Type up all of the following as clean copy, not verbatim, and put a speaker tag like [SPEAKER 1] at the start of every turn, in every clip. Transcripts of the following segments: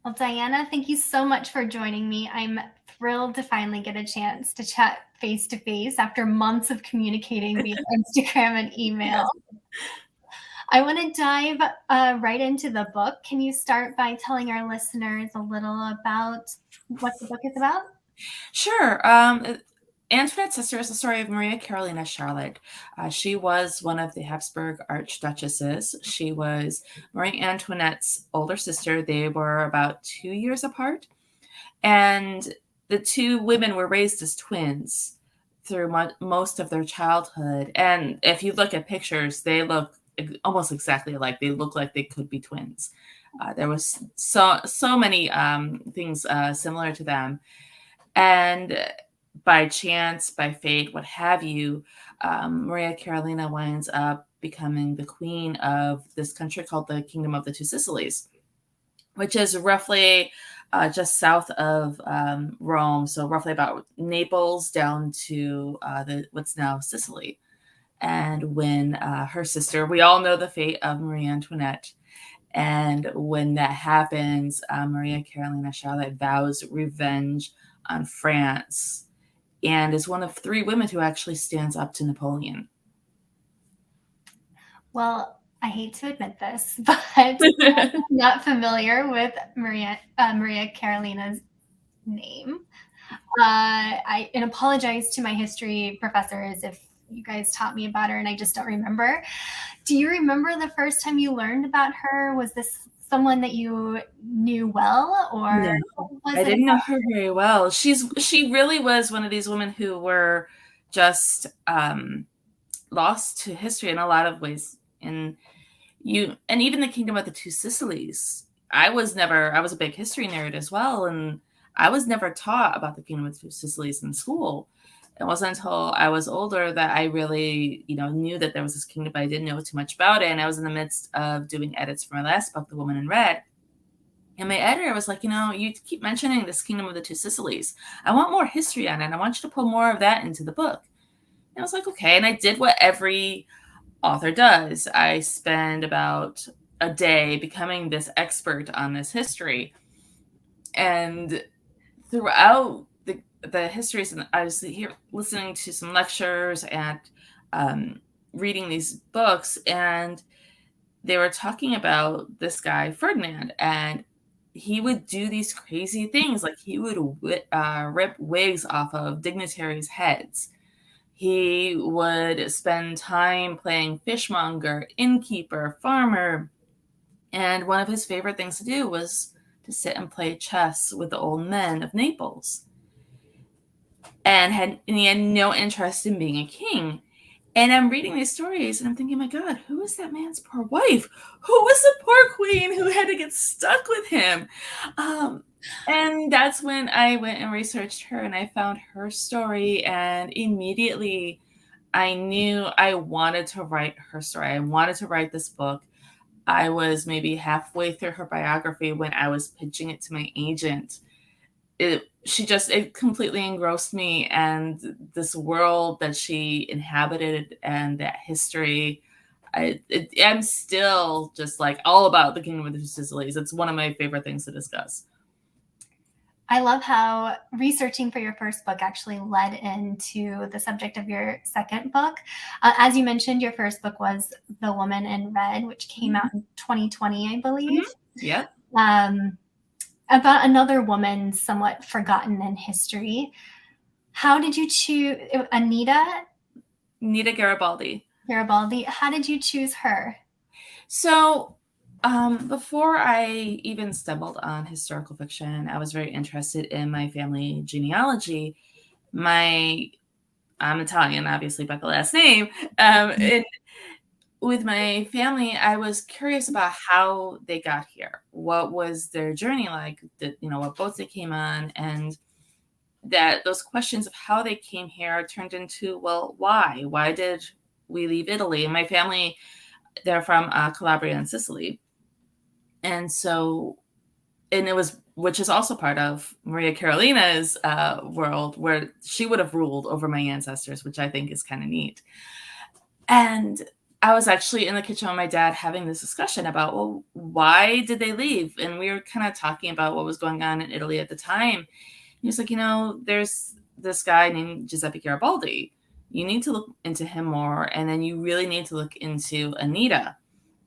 [SPEAKER 1] Well, Diana, thank you so much for joining me. I'm thrilled to finally get a chance to chat face to face after months of communicating via Instagram and email. I want to dive right into the book. Can you start by telling our listeners a little about what the book is about?
[SPEAKER 2] Sure. Antoinette's Sister is the story of Maria Carolina Charlotte. She was one of the Habsburg archduchesses. She was Marie Antoinette's older sister. They were about 2 years apart. And the two women were raised as twins through most of their childhood. And if you look at pictures, they look almost exactly alike. They look like they could be twins. There was so many things similar to them. And by chance, by fate, what have you, Maria Carolina winds up becoming the queen of this country called the Kingdom of the Two Sicilies, which is roughly just south of Rome, so roughly about Naples down to what's now Sicily. And when her sister, we all know the fate of Marie Antoinette. And when that happens, Maria Carolina Charlotte vows revenge on France and is one of three women who actually stands up to Napoleon.
[SPEAKER 1] Well, I hate to admit this, but I'm not familiar with Maria Carolina's name. I apologize to my history professors if you guys taught me about her and I just don't remember. Do you remember the first time you learned about her? Was this someone that you knew well, or
[SPEAKER 2] No,
[SPEAKER 1] was
[SPEAKER 2] I
[SPEAKER 1] it?
[SPEAKER 2] didn't know her very well. She really was one of these women who were just lost to history in a lot of ways. And even the Kingdom of the Two Sicilies. I was a big history nerd as well, and I was never taught about the Kingdom of the Two Sicilies in school. It wasn't until I was older that I really, knew that there was this kingdom, but I didn't know too much about it. And I was in the midst of doing edits for my last book, The Woman in Red. And my editor was like, you keep mentioning this Kingdom of the Two Sicilies. I want more history on it. I want you to put more of that into the book. And I was like, okay. And I did what every author does. I spend about a day becoming this expert on this history. And throughout the histories, and I was here listening to some lectures and reading these books, and they were talking about this guy, Ferdinand, and he would do these crazy things. Like he would rip wigs off of dignitaries' heads. He would spend time playing fishmonger, innkeeper, farmer. And one of his favorite things to do was to sit and play chess with the old men of Naples. And he had no interest in being a king. And I'm reading these stories and I'm thinking, my God, who is that man's poor wife? Who was the poor queen who had to get stuck with him? And that's when I went and researched her and I found her story. And immediately I knew I wanted to write her story. I wanted to write this book. I was maybe halfway through her biography when I was pitching it to my agent. It completely engrossed me, and this world that she inhabited and that history. I'm still just like all about the Kingdom of the Two Sicilies. It's one of my favorite things to discuss.
[SPEAKER 1] I love how researching for your first book actually led into the subject of your second book. As you mentioned, your first book was The Woman in Red, which came out in 2020, I believe.
[SPEAKER 2] Mm-hmm. Yep.
[SPEAKER 1] About another woman somewhat forgotten in history. How did you choose Anita
[SPEAKER 2] Garibaldi?
[SPEAKER 1] How did you choose her?
[SPEAKER 2] So before I even stumbled on historical fiction, I was very interested in my family genealogy. I'm Italian, obviously, by the last name. And with my family, I was curious about how they got here. What was their journey like? What boats they came on, and that those questions of how they came here turned into, well, why? Why did we leave Italy? And my family, they're from Calabria and Sicily. And so, and it was, which is also part of Maria Carolina's world, where she would have ruled over my ancestors, which I think is kind of neat. And I was actually in the kitchen with my dad having this discussion about, well, why did they leave? And we were kind of talking about what was going on in Italy at the time. He was like, there's this guy named Giuseppe Garibaldi. You need to look into him more, and then you really need to look into Anita.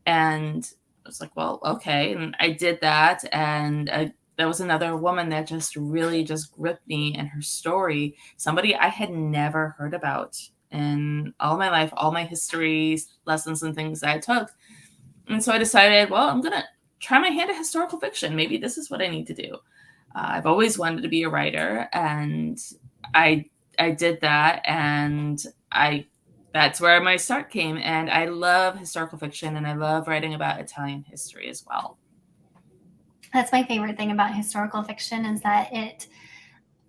[SPEAKER 2] And I was like, well, okay. And I did that, and there was another woman that just really just gripped me, and her story, somebody I had never heard about in all my life, all my history lessons and things that I took. And so I decided, well, I'm going to try my hand at historical fiction. Maybe this is what I need to do. I've always wanted to be a writer, and I did that, and that's where my start came. And I love historical fiction, and I love writing about Italian history as well.
[SPEAKER 1] That's my favorite thing about historical fiction, is that it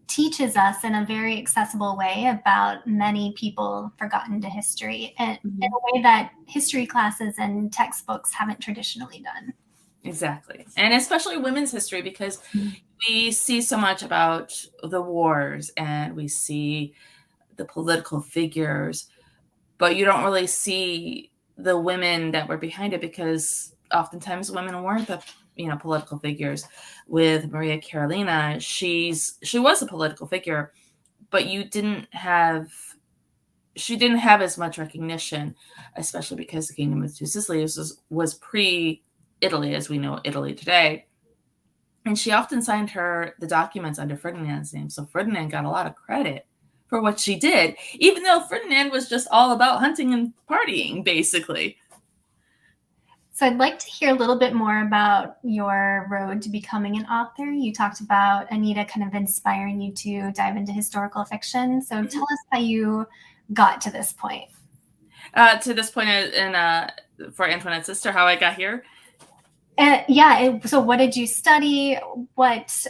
[SPEAKER 1] teaches us in a very accessible way about many people forgotten to history, and in a way that history classes and textbooks haven't traditionally done.
[SPEAKER 2] Exactly. And especially women's history, because we see so much about the wars, and we see the political figures, but you don't really see the women that were behind it, because oftentimes women weren't the political figures. With Maria Carolina, she was a political figure, but she didn't have as much recognition, especially because the Kingdom of the Two Sicilies was pre-Italy as we know Italy today. And she often signed the documents under Ferdinand's name. So Ferdinand got a lot of credit for what she did, even though Ferdinand was just all about hunting and partying, basically.
[SPEAKER 1] So I'd like to hear a little bit more about your road to becoming an author. You talked about Anita kind of inspiring you to dive into historical fiction. So tell us how you got to this point.
[SPEAKER 2] To this point for Antoinette's sister, how I got here?
[SPEAKER 1] So what did you study? What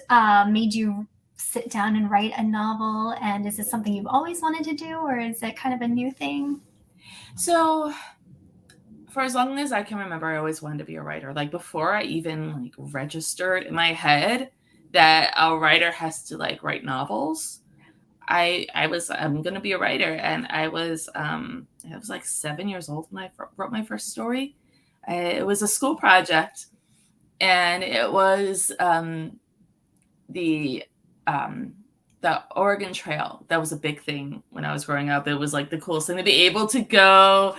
[SPEAKER 1] made you sit down and write a novel? And is this something you've always wanted to do, or is it kind of a new thing?
[SPEAKER 2] So for as long as I can remember, I always wanted to be a writer. Like before I even registered in my head that a writer has to write novels, I'm going to be a writer. And I was 7 years old when I wrote my first story. It was a school project, and it was the Oregon Trail. That was a big thing when I was growing up. It was the coolest thing to be able to go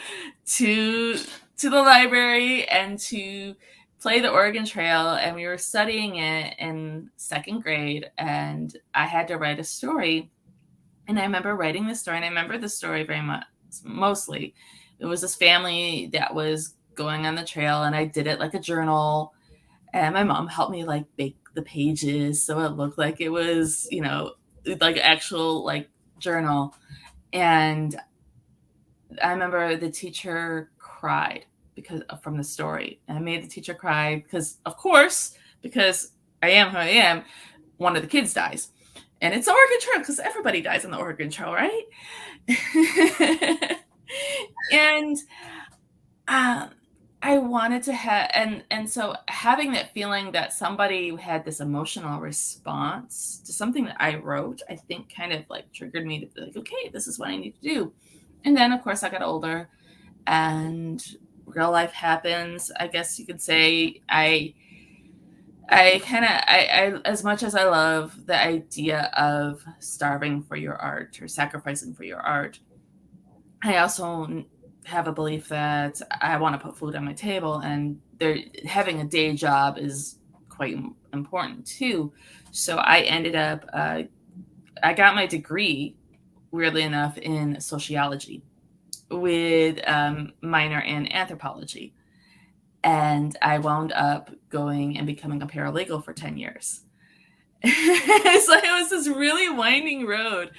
[SPEAKER 2] to the library and to play the Oregon Trail. And we were studying it in second grade, and I had to write a story. And I remember writing this story, and I remember the story very much. Mostly, it was this family that was going on the trail, and I did it like a journal. And my mom helped me bake the pages so it looked like it was, actual journal. And I remember the teacher cried from the story. And I made the teacher cry because, of course, because I am who I am, one of the kids dies. And it's the Oregon Trail, because everybody dies on the Oregon Trail, right? And I wanted to have, and so having that feeling that somebody had this emotional response to something that I wrote, I think kind of triggered me to be okay, this is what I need to do. And then of course I got older, and real life happens. I guess you could say I as much as I love the idea of starving for your art or sacrificing for your art, I also have a belief that I want to put food on my table, and having a day job is quite important too. So I ended up, I got my degree, weirdly enough, in sociology with minor in anthropology. And I wound up going and becoming a paralegal for 10 years. So it was this really winding road.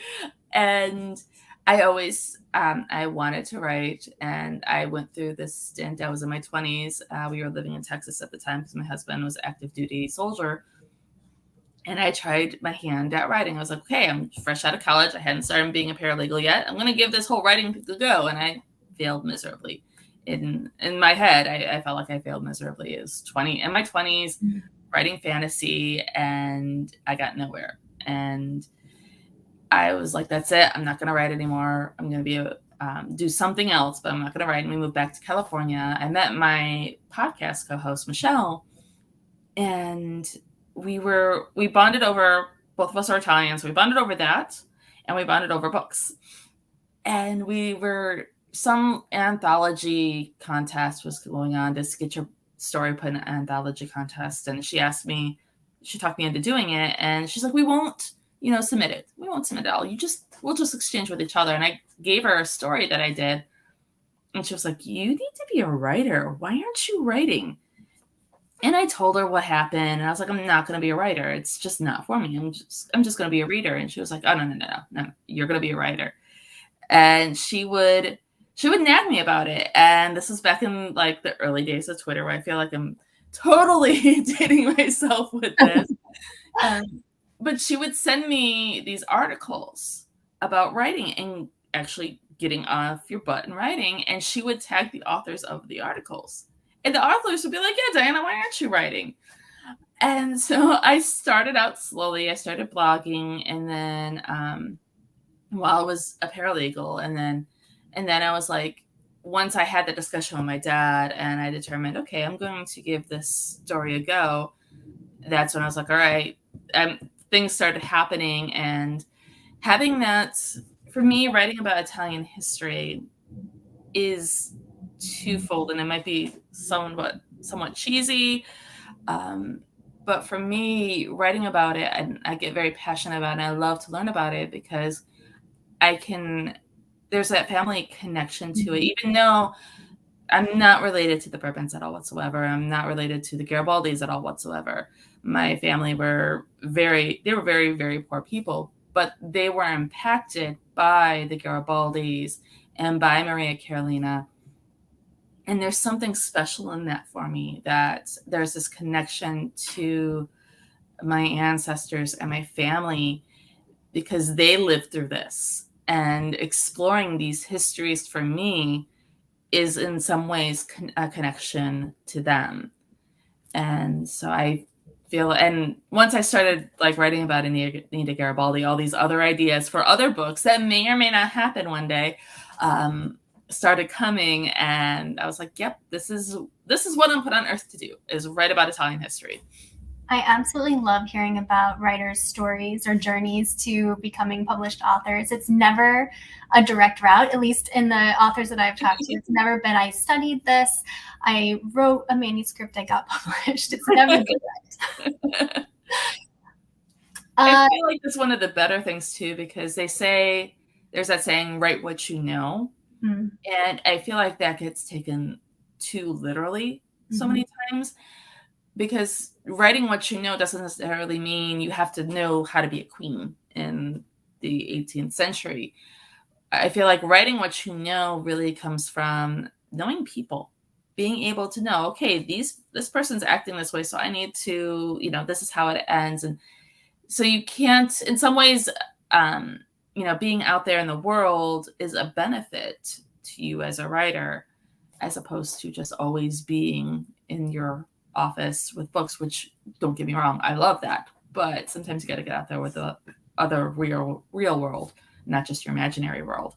[SPEAKER 2] And I always, I wanted to write, and I went through this stint. I was in my 20s. We were living in Texas at the time because my husband was active duty soldier. And I tried my hand at writing. I was like, okay, I'm fresh out of college. I hadn't started being a paralegal yet. I'm going to give this whole writing thing a go. And I failed miserably. In my head, I felt like I failed miserably. It was in my 20s, writing fantasy, and I got nowhere. And I was like, that's it. I'm not going to write anymore. I'm going to be do something else, but I'm not going to write. And we moved back to California. I met my podcast co-host, Michelle, and we bonded over, both of us are Italian, so we bonded over that, and we bonded over books. And some anthology contest was going on to get your story put in an anthology contest. And she talked me into doing it. And she's like, we won't, submit it. We won't submit it all. We'll just exchange with each other. And I gave her a story that I did. And she was like, you need to be a writer. Why aren't you writing? And I told her what happened. And I was like, I'm not going to be a writer. It's just not for me. I'm just going to be a reader. And she was like, oh, no. You're going to be a writer. And she would nag me about it. And this was back in like the early days of Twitter, where I feel like I'm totally dating myself with this. But she would send me these articles about writing and actually getting off your butt and writing. And she would tag the authors of the articles. And the authors would be like, yeah, Diana, why aren't you writing? And so I started out slowly. I started blogging, and then while I was a paralegal, and then I was like, once I had the discussion with my dad and I determined, okay, I'm going to give this story a go, that's when I was like, all right, things started happening. And having that, for me, writing about Italian history is twofold, and it might be somewhat cheesy, but for me, writing about it, and I get very passionate about it, and I love to learn about it because there's that family connection to it, even though I'm not related to the Bourbons at all whatsoever. I'm not related to the Garibaldis at all whatsoever. My family were very, very poor people, but they were impacted by the Garibaldis and by Maria Carolina. And there's something special in that for me, that there's this connection to my ancestors and my family because they lived through this. And exploring these histories for me is in some ways a connection to them. And so I feel, and once I started like writing about Anita Garibaldi, all these other ideas for other books that may or may not happen one day, started coming, and I was like, yep, this is what I'm put on earth to do, is write about Italian history.
[SPEAKER 1] I absolutely love hearing about writers' stories or journeys to becoming published authors. It's never a direct route, at least in the authors that I've talked to. It's never been, I studied this, I wrote a manuscript, I got published. It's never direct.
[SPEAKER 2] I feel like it's one of the better things too, because they say, there's that saying, write what you know. Mm-hmm. And I feel like that gets taken too literally so many times. Because writing what you know doesn't necessarily mean you have to know how to be a queen in the 18th century. I feel like writing what you know really comes from knowing people, being able to know, okay, this person's acting this way, so I need to, this is how it ends. And so you can't, in some ways, being out there in the world is a benefit to you as a writer, as opposed to just always being in your office with books, which, don't get me wrong, I love that, but sometimes you got to get out there with the other real world, not just your imaginary world.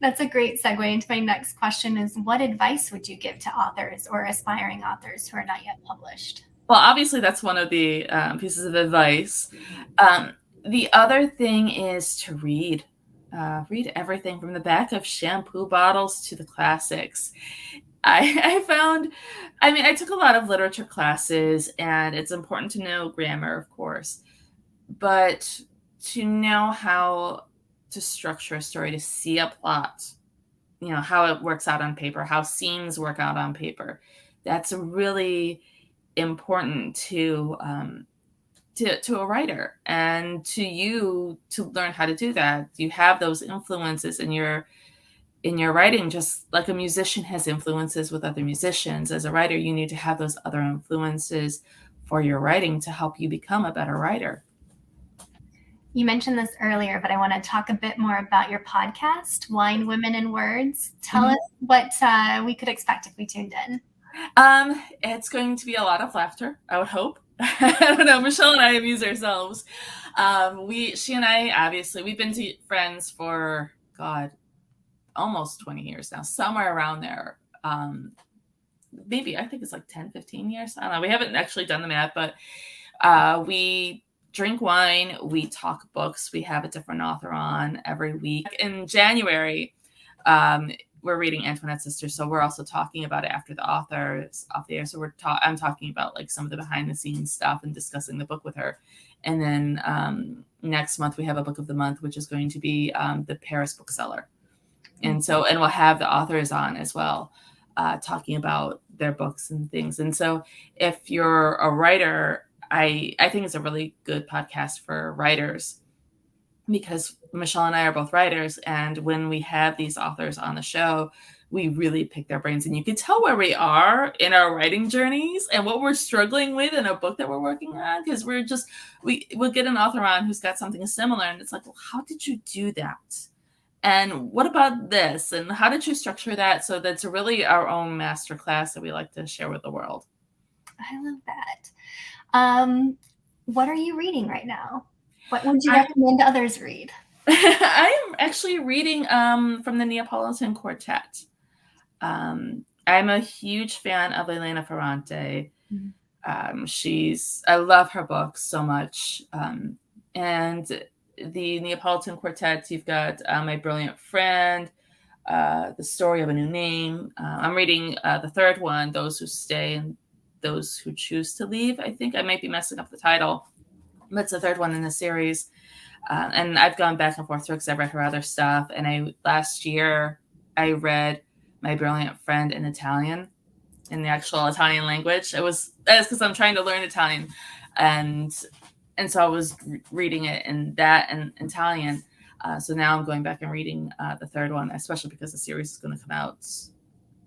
[SPEAKER 1] That's a great segue into my next question, is what advice would you give to authors or aspiring authors who are not yet published?
[SPEAKER 2] Well, obviously that's one of the pieces of advice. The other thing is to read everything from the back of shampoo bottles to the classics. I took a lot of literature classes, and it's important to know grammar, of course, but to know how to structure a story, to see a plot, how it works out on paper, how scenes work out on paper. That's really important to a writer, and to you to learn how to do that. You have those influences in your writing, just like a musician has influences with other musicians. As a writer, you need to have those other influences for your writing to help you become a better writer.
[SPEAKER 1] You mentioned this earlier, but I want to talk a bit more about your podcast, Wine, Women, and Words. Tell us what we could expect if we tuned in.
[SPEAKER 2] It's going to be a lot of laughter, I would hope. I don't know. Michelle and I amuse ourselves. She and I, obviously, we've been friends for, God, almost 20 years now, somewhere around there. Maybe I think it's like 10, 15 years. I don't know. We haven't actually done the math, but we drink wine, we talk books, we have a different author on every week. In January, we're reading Antoinette's sister, so we're also talking about it after the author's off the air. So I'm talking about like some of the behind the scenes stuff and discussing the book with her. And then next month we have a book of the month, which is going to be the Paris bookseller. And we'll have the authors on as well, talking about their books and things. And so if you're a writer, I think it's a really good podcast for writers, because Michelle and I are both writers. And when we have these authors on the show, we really pick their brains, and you can tell where we are in our writing journeys and what we're struggling with in a book that we're working on. Because we'll get an author on who's got something similar, and it's like, well, how did you do that? And what about this? And how did you structure that? So that's really our own masterclass that we like to share with the world.
[SPEAKER 1] I love that. What are you reading right now? What would you recommend others read?
[SPEAKER 2] I am actually reading from the Neapolitan Quartet. I'm a huge fan of Elena Ferrante. I love her books so much. And the Neapolitan Quartet, you've got My Brilliant Friend, The Story of a New Name. I'm reading the third one, Those Who Stay and Those Who Choose to Leave. I think I might be messing up the title, but it's the third one in the series. And I've gone back and forth because I've read her other stuff. And last year I read My Brilliant Friend in Italian, in the actual Italian language. That's because I'm trying to learn Italian. And so I was reading it in Italian. So now I'm going back and reading the third one, especially because the series is going to come out.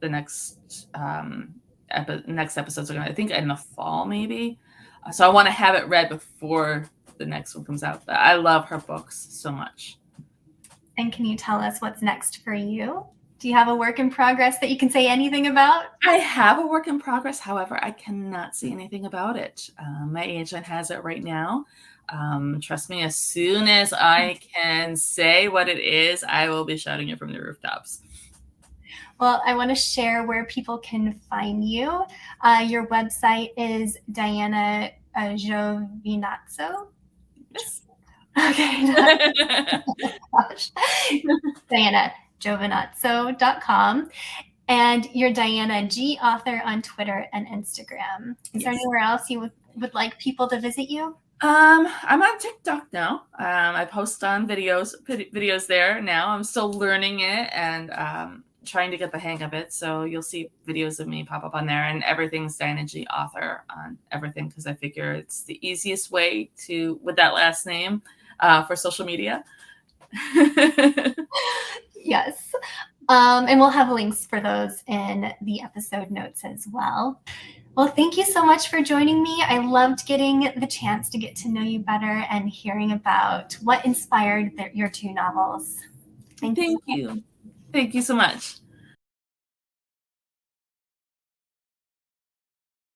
[SPEAKER 2] The next episodes are going to, I think, in the fall, maybe. So I want to have it read before the next one comes out. But I love her books so much.
[SPEAKER 1] And can you tell us what's next for you? Do you have a work in progress that you can say anything about?
[SPEAKER 2] I have a work in progress. However, I cannot say anything about it. My agent has it right now. Trust me, as soon as I can say what it is, I will be shouting it from the rooftops.
[SPEAKER 1] Well, I want to share where people can find you. Your website is Diana Giovinazzo.
[SPEAKER 2] Yes.
[SPEAKER 1] Okay. Gosh. Diana Giovinazzo.com. And you're Diana G. Author on Twitter and Instagram. Is there anywhere else you would like people to visit you?
[SPEAKER 2] I'm on TikTok now. I post on videos there now. I'm still learning it and trying to get the hang of it. So you'll see videos of me pop up on there, and everything's Diana G. Author on everything, because I figure it's the easiest way with that last name for social media.
[SPEAKER 1] Yes. And we'll have links for those in the episode notes as well. Well, thank you so much for joining me. I loved getting the chance to get to know you better and hearing about what inspired your two novels.
[SPEAKER 2] Thank you. Thank you so much.